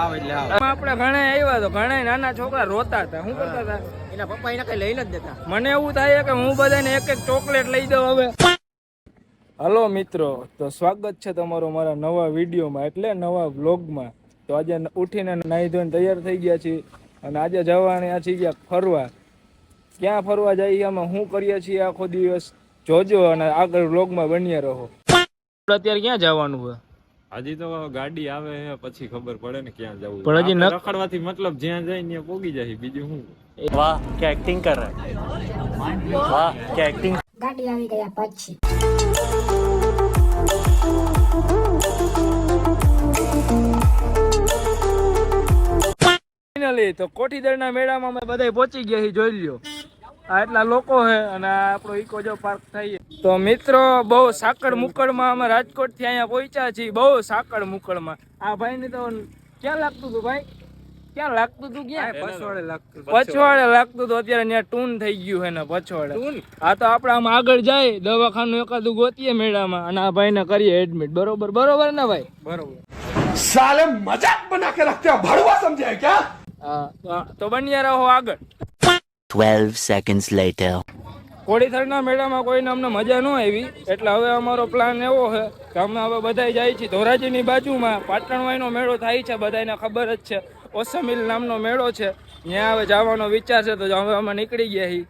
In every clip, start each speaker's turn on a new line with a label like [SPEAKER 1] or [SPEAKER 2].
[SPEAKER 1] આપણે ઘણા આવ્યા તો ઘણા નાના છોકરા રોતા હતા. શું કરતા હતા? એના પપ્પા એને કઈ લઈને જ દેતા. મને એવું થાય કે હું બધાને એક એક ચોકલેટ લઈ દઉં હવે. હલો મિત્રો, તો સ્વાગત છે તમારો મારા નવા વિડીયોમાં, એટલે નવા વ્લોગમાં. તો આજે ઉઠીને નાહી ધોઈને તૈયાર થઈ ગયા છીએ અને આજે જવાના છીએ ગયા ફરવા. ક્યાં ફરવા જઈએ, અમે શું કરીએ છીએ આખો દિવસ જોજો અને આગળ વ્લોગમાં બન્યા રહો. અત્યારે ક્યાં જવાનું હોય?
[SPEAKER 2] હજી તો ગાડી આવે છે પછી ખબર પડે ને ક્યાં જવું.
[SPEAKER 1] પણ હજી
[SPEAKER 2] રખડવાથી મતલબ જ્યાં જાય ત્યાં પોગી જાય, બીજું શું.
[SPEAKER 3] વાહ क्या एक्टिंग कर रहा है, वाह क्या एक्टिंग.
[SPEAKER 4] ગાડી આવી ગયા પછી
[SPEAKER 1] ફાઇનલી તો કોઠીદરના મેળામાં અમે બધા પહોંચી ગયા છીએ. જોઈ લ્યો આ એટલા લોકો છે અને આ આપણો ઇકો જો પાર્ક થાય. તો મિત્રો બહુ સાકળ મુકળમાં અમે રાજકોટ થી અહીંયા પહોંચ્યા છીએ. બહુ સાકળ મુકળમાં. આ ભાઈ ને તો ક્યાં લાગતું હતું ભાઈ? ક્યાં લાગતું હતું? ક્યાં પછવાડે લાગતું હતું. અત્યારે ત્યાં ટૂન થઈ ગયું છે ને પછવાડે. આ તો આપણે આમ આગળ જાય દવાખાનું એકાદું ગોતીએ મેળામાં અને આ ભાઈ ને કરીએ એડમિટ. બરોબર બરોબર ને ભાઈ? બરોબર.
[SPEAKER 5] साले मजाक बना के रखते हो, भड़वा समझे है क्या?
[SPEAKER 1] હા તો બન્યા રહો આગળ.
[SPEAKER 3] 12 seconds later.
[SPEAKER 1] કોડીથરના મેળામાં કોઈને અમને મજા ન આવી, એટલે હવે અમારો પ્લાન એવો છે કે અમે હવે બધા જાય છીએ ધોરાજીની બાજુમાં પાટણવાઈનો મેળો થાય છે, બધાને ખબર જ છે. ઓસમિલ નામનો મેળો છે, ત્યાં હવે જવાનો વિચાર છે. તો હવે અમે નીકળી ગયા છીએ,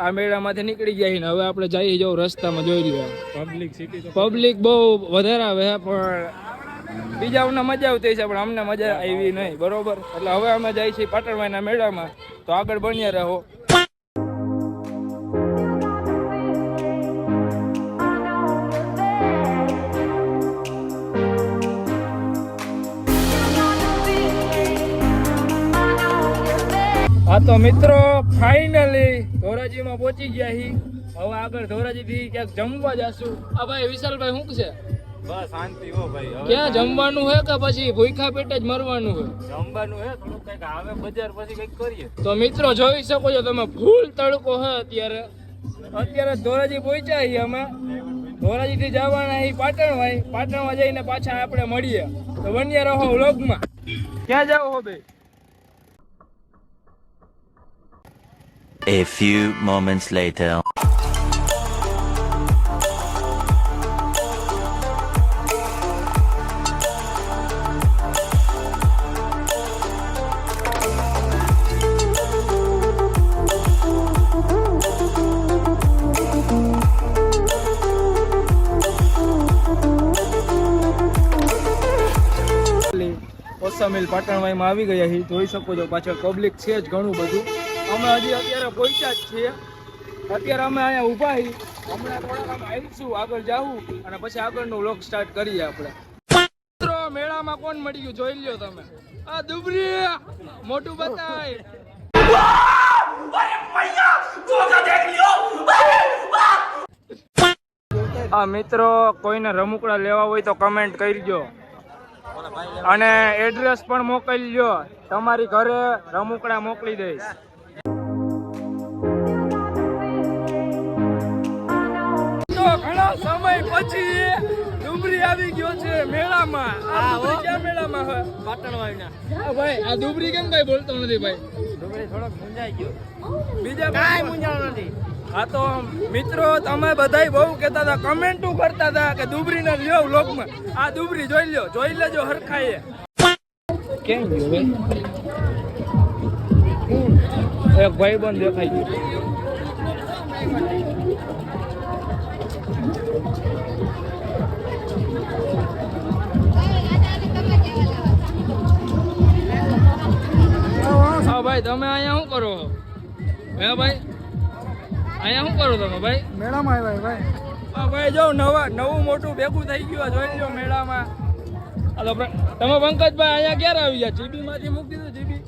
[SPEAKER 1] આ મેળામાંથી નીકળી ગયા છીએ ને હવે આપણે જઈએ જવું રસ્તામાં જોઈ રહ્યા. પબ્લિક બહુ વધારે આવે છે, પણ બીજાઓને મજા આવતી છે પણ અમને મજા આવી નહીં. બરોબર, એટલે હવે અમે જઈએ છીએ પાટણવાઈના મેળામાં. તો આગળ બન્યા રહો. હા તો મિત્રો ફાઇનલી ધોરાજીમાં પહોંચી ગયા છીએ. હવે આગળ ધોરાજીથી ક્યાંક જમવા જશું. આ ભાઈ વિશાલભાઈ શું છે?
[SPEAKER 2] બસ શાંતિ હો ભાઈ.
[SPEAKER 1] ક્યાં જમવાનું છે કે પછી ભૂખ્યા પેટે જ મરવાનું હોય?
[SPEAKER 2] જમવાનું હે, થોડું કઈક આવે બજાર પછી કઈક કરીએ.
[SPEAKER 1] તો મિત્રો જોઈ શકો છો તમે, ફૂલ તડકો છે અત્યારે ધોરાજી પહોંચ્યા છીએ અમે. ધોરાજી થી જવાના અહીં પાટણમાં જઈને પાછા આપણે મળીએ. તો બન્યા રહો વ્લોગમાં. ક્યાં જાવ હો ભાઈ?
[SPEAKER 3] A few moments later.
[SPEAKER 1] ઓસામિલ પાટણવાઈમાં આવી ગયા છીએ. જોઈ શકો છો પાછળ પબ્લિક છે જ ઘણું બધું. અમે હજી અત્યારે પહોંચ્યા જ છીએ. અત્યારે અમે અહીંયા ઊભા છીએ. હમણાં થોડાક આમ આવીશું, આગળ જાવું અને પછી આગળનો વ્લોગ સ્ટાર્ટ કરીએ આપણે. મિત્રો મેળામાં કોણ મળી ગયું જોઈ લ્યો તમે. આ દુબરી મોટું બતાય. આ મિત્રો કોઈને રમકડા લેવા હોય તો કમેન્ટ કરજો અને એડ્રેસ પણ મોકલજો. તમારી ઘરે રમકડા મોકલી દઈશ. તો ઘણા સમય પછી ડુબરી આવી ગયો છે મેળામાં. આ ડુબરી ક્યાં મેળામાં છે? પાટણવાઈના. ભાઈ આ ડુબરી કેમ કઈ બોલતો નથી ભાઈ? ડુબરી થોડોક મૂંઝાઈ ગયો. બીજા કાંઈ મૂંઝાણો નથી. હા તો મિત્રો તમે બધાય બહુ કહેતા હતા, કમેન્ટો કરતા હતા કે દુબરીને લ્યો વ્લોગમાં. આ દુબરી જોઈ લ્યો, જોઈ લેજો હરખાઈએ. કેમ ગયો ભાઈ? એક ભાઈ બંધ દેખાઈ ગયો. હા ભાઈ તમે અહીંયા શું કરો? હે ભાઈ અહીંયા શું કરો તમે ભાઈ? મેળામાં આવ્યા ભાઈ. હા ભાઈ જો નવું મોટું ભેગું થઈ ગયું, જોઈ લો મેળામાં. હાલો તમે પંકજભાઈ અહીંયા ક્યારે આવી ગયા? જીબી માંથી મૂકી દીધું? જીબી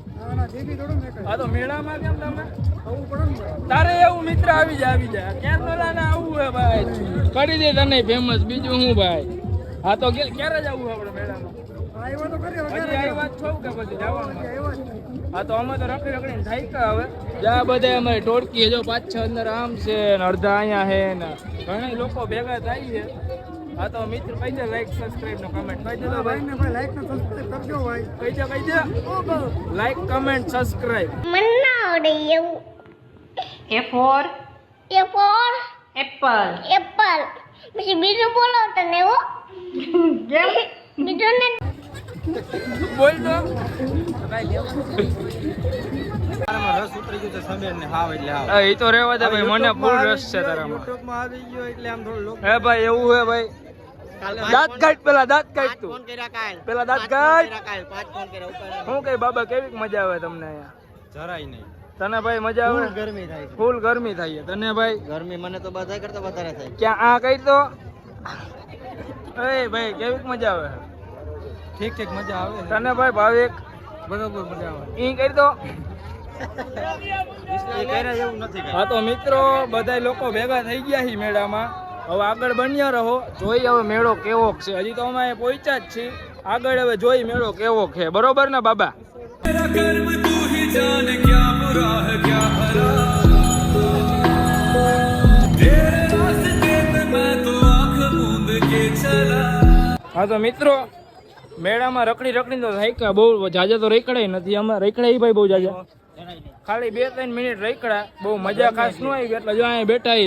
[SPEAKER 1] હા તો મેળામાં કેમ તમે? તારે એવું મિત્ર આવી જાય ક્યાં મેળાને આવવું હે ભાઈ? કરી દે તને ફેમસ. બીજું શું ભાઈ? હા તો ક્યારે જવું આપણે મેળામાં? આવ્યા છો કે પછી જવાનું? હા તો અમે તો રખડી રખડીને થાય કે હવે જ્યાં બધા અમારી ટોળકી જો 5-6 અંદર આમ છે ને અડધા અહીંયા છે ને ઘણા લોકો ભેગા થાય છે. હા તો મિત્ર કહી દે લાઈક સબસ્ક્રાઇબ નો કમેન્ટ કહી દે ભાઈ ને ભાઈ લાઈક ને સબસ્ક્રાઇબ કરજો ભાઈ કહી દે લાઈક કમેન્ટ સબસ્ક્રાઇબ
[SPEAKER 4] મન્ના આવડે એવું
[SPEAKER 6] A for apple.
[SPEAKER 4] એપલ પછી બીજું બોલો તને હો બીજું ને
[SPEAKER 1] બોલ તો
[SPEAKER 3] રસ ઉતરી ગયો છે સમીર ને હાવ એટલે હાવ
[SPEAKER 1] એ તો રહેવા દે ભાઈ મને ફૂલ રસ છે તારામાં
[SPEAKER 3] યુટ્યુબ માં આવી ગયો એટલે આમ થોડું લોક
[SPEAKER 1] હે ભાઈ એવું હે ભાઈ દાંત કાઢ પેલા દાંત કાઢ તું પેલા દાંત કાઢ હું કઈ બાબા કેવી મજા આવે તમને અહીંયા
[SPEAKER 3] જરાય નહીં
[SPEAKER 1] તને ભાઈ મજા આવે
[SPEAKER 3] ગરમી થાય છે
[SPEAKER 1] ફૂલ ગરમી થાય છે તને ભાઈ
[SPEAKER 3] ગરમી મને તો બધા કરતા વધારે થાય
[SPEAKER 1] ક્યાં આ કઈ તો એ ભાઈ કેવી મજા આવે
[SPEAKER 3] ઠીક ઠીક મજા આવે
[SPEAKER 1] તને ભાઈ ભાવિક
[SPEAKER 3] બરોબર મજા આવે
[SPEAKER 1] ઈ કરી દો
[SPEAKER 3] એ કહેરા જેવું નથી
[SPEAKER 1] હા તો મિત્રો બધા લોકો ભેગા થઈ ગયા છે મેળામાં હવે આગળ બન્યા રહો જોઈ હવે મેળો કેવો છે હજી તો અમે પહોંચ્યા જ છીએ આગળ હવે જોઈ મેળો કેવો છે બરોબર ને બાબા હા તો મિત્રો મેળામાં રખડી રખડી તો રાખ્યા બહુ જાજા તો રેકડાય નથી અમે રેકડાય ભાઈ બહુ જાજા ખાલી 2-3 મિનિટ રેકડા બહુ મજા ખાસ ન આવી એટલે જો અહીંયા બેઠા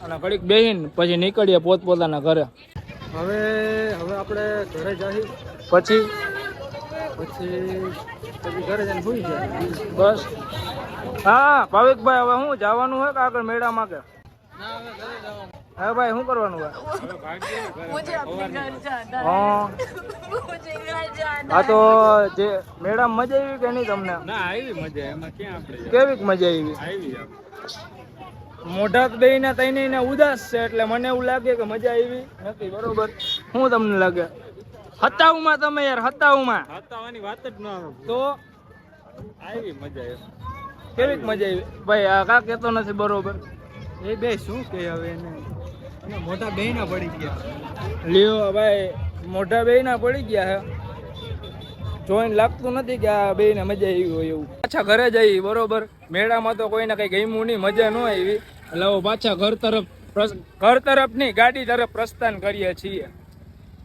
[SPEAKER 1] અને ઘડીક બેહીને પછી નીકળીએ પોતપોતાના ઘરે
[SPEAKER 3] હવે આપણે ઘરે જઈએ
[SPEAKER 1] પછી
[SPEAKER 3] ઘરે જઈને સુઈ જાય
[SPEAKER 1] બસ હા ભાવિકભાઈ હવે શું જવાનું હોય કે આગળ મેળામાં કે હા ભાઈ શું કરવાનું હોય હા તો જે મેળામાં મજા આવી કે નહીં તમને
[SPEAKER 2] ના આવી મજા એમાં ક્યાં આપણે
[SPEAKER 1] કેવી મજા આવી
[SPEAKER 2] આવી
[SPEAKER 1] મોઢા બે ના તઈને ઉદાસ છે એટલે મને એવું લાગે કે મજા આવી નથી બરોબર શું તમને લાગે હતાઉમાં તમે યાર હતાઉમાં
[SPEAKER 2] હતાવાની વાત જ ન આવે
[SPEAKER 1] તો
[SPEAKER 2] આવી મજા એમ
[SPEAKER 1] કેવી મજા આવી ભાઈ આ કા કેતો નથી બરોબર
[SPEAKER 3] એ બે શું કે હવે એને મોટા બે ના પડી ગયા
[SPEAKER 1] લ્યો ભાઈ મોઢા બે ના પડી ગયા હે જોઈને લાગતું નથી કે આ બે ને મજા આવી હોય એવું પાછા ઘરે જઈ બરોબર મેળામાં તો કોઈને કઈ ગમ્યું નહીં મજા ન આવી એટલે હવે પાછા ઘર તરફ નહીં ગાડી તરફ પ્રસ્થાન કરીએ છીએ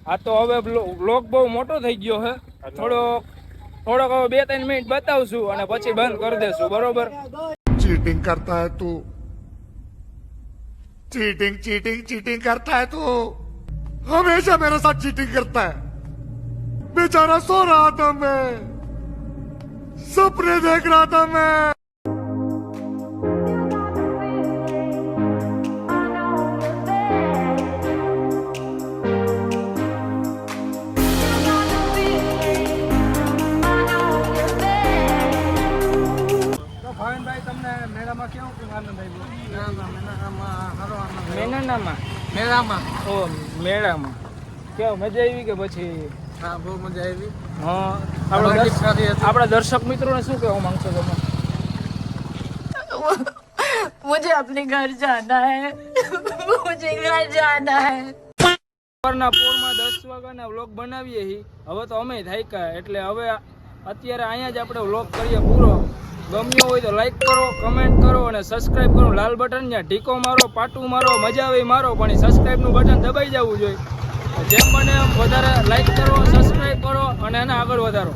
[SPEAKER 1] આ તો હવે બ્લોગ બહુ મોટો થઈ ગયો હે થોડોક હવે 2-3 મિનિટ બતાવશું અને પછી બંધ કરી દેશું બરોબર
[SPEAKER 5] चीटिंग करता है तू चीटिंग चीटिंग चीटिंग करता है तू हमेशा मेरे साथ चीटिंग करता है बेचारा सो रहा था मैं सपने देख रहा था मैं
[SPEAKER 1] ભાવિનભાઈ તમને મેળામાં કેવું આનંદ આવ્યો મેળામાં ઓ મેળામાં કેવું મજા આવી કે પછી
[SPEAKER 3] હા બહુ મજા આવી
[SPEAKER 1] હા આપણા દર્શક મિત્રોને શું કહેવા માંગશો તમે
[SPEAKER 6] मुझे अपने घर जाना है मुझे घर जाना है
[SPEAKER 1] સવારના પોરમાં 10 વાગ્યાના વ્લોગ બનાવીએ છીએ હવે તો અમે થાક્યા એટલે હવે અત્યારે અહીંયા જ આપણે વ્લોગ કરીએ પૂરો ગમ્યો હોય તો લાઈક કરો કમેન્ટ કરો અને સબસ્ક્રાઇબ કરો લાલ બટન ત્યાં ઢીકો મારો પાટું મારો મજા આવે મારો પણ એ સબસ્ક્રાઇબનું બટન દબાઈ જવું જોઈએ જેમ બને એમ વધારે લાઈક કરો સબસ્ક્રાઇબ કરો અને એને આગળ વધારો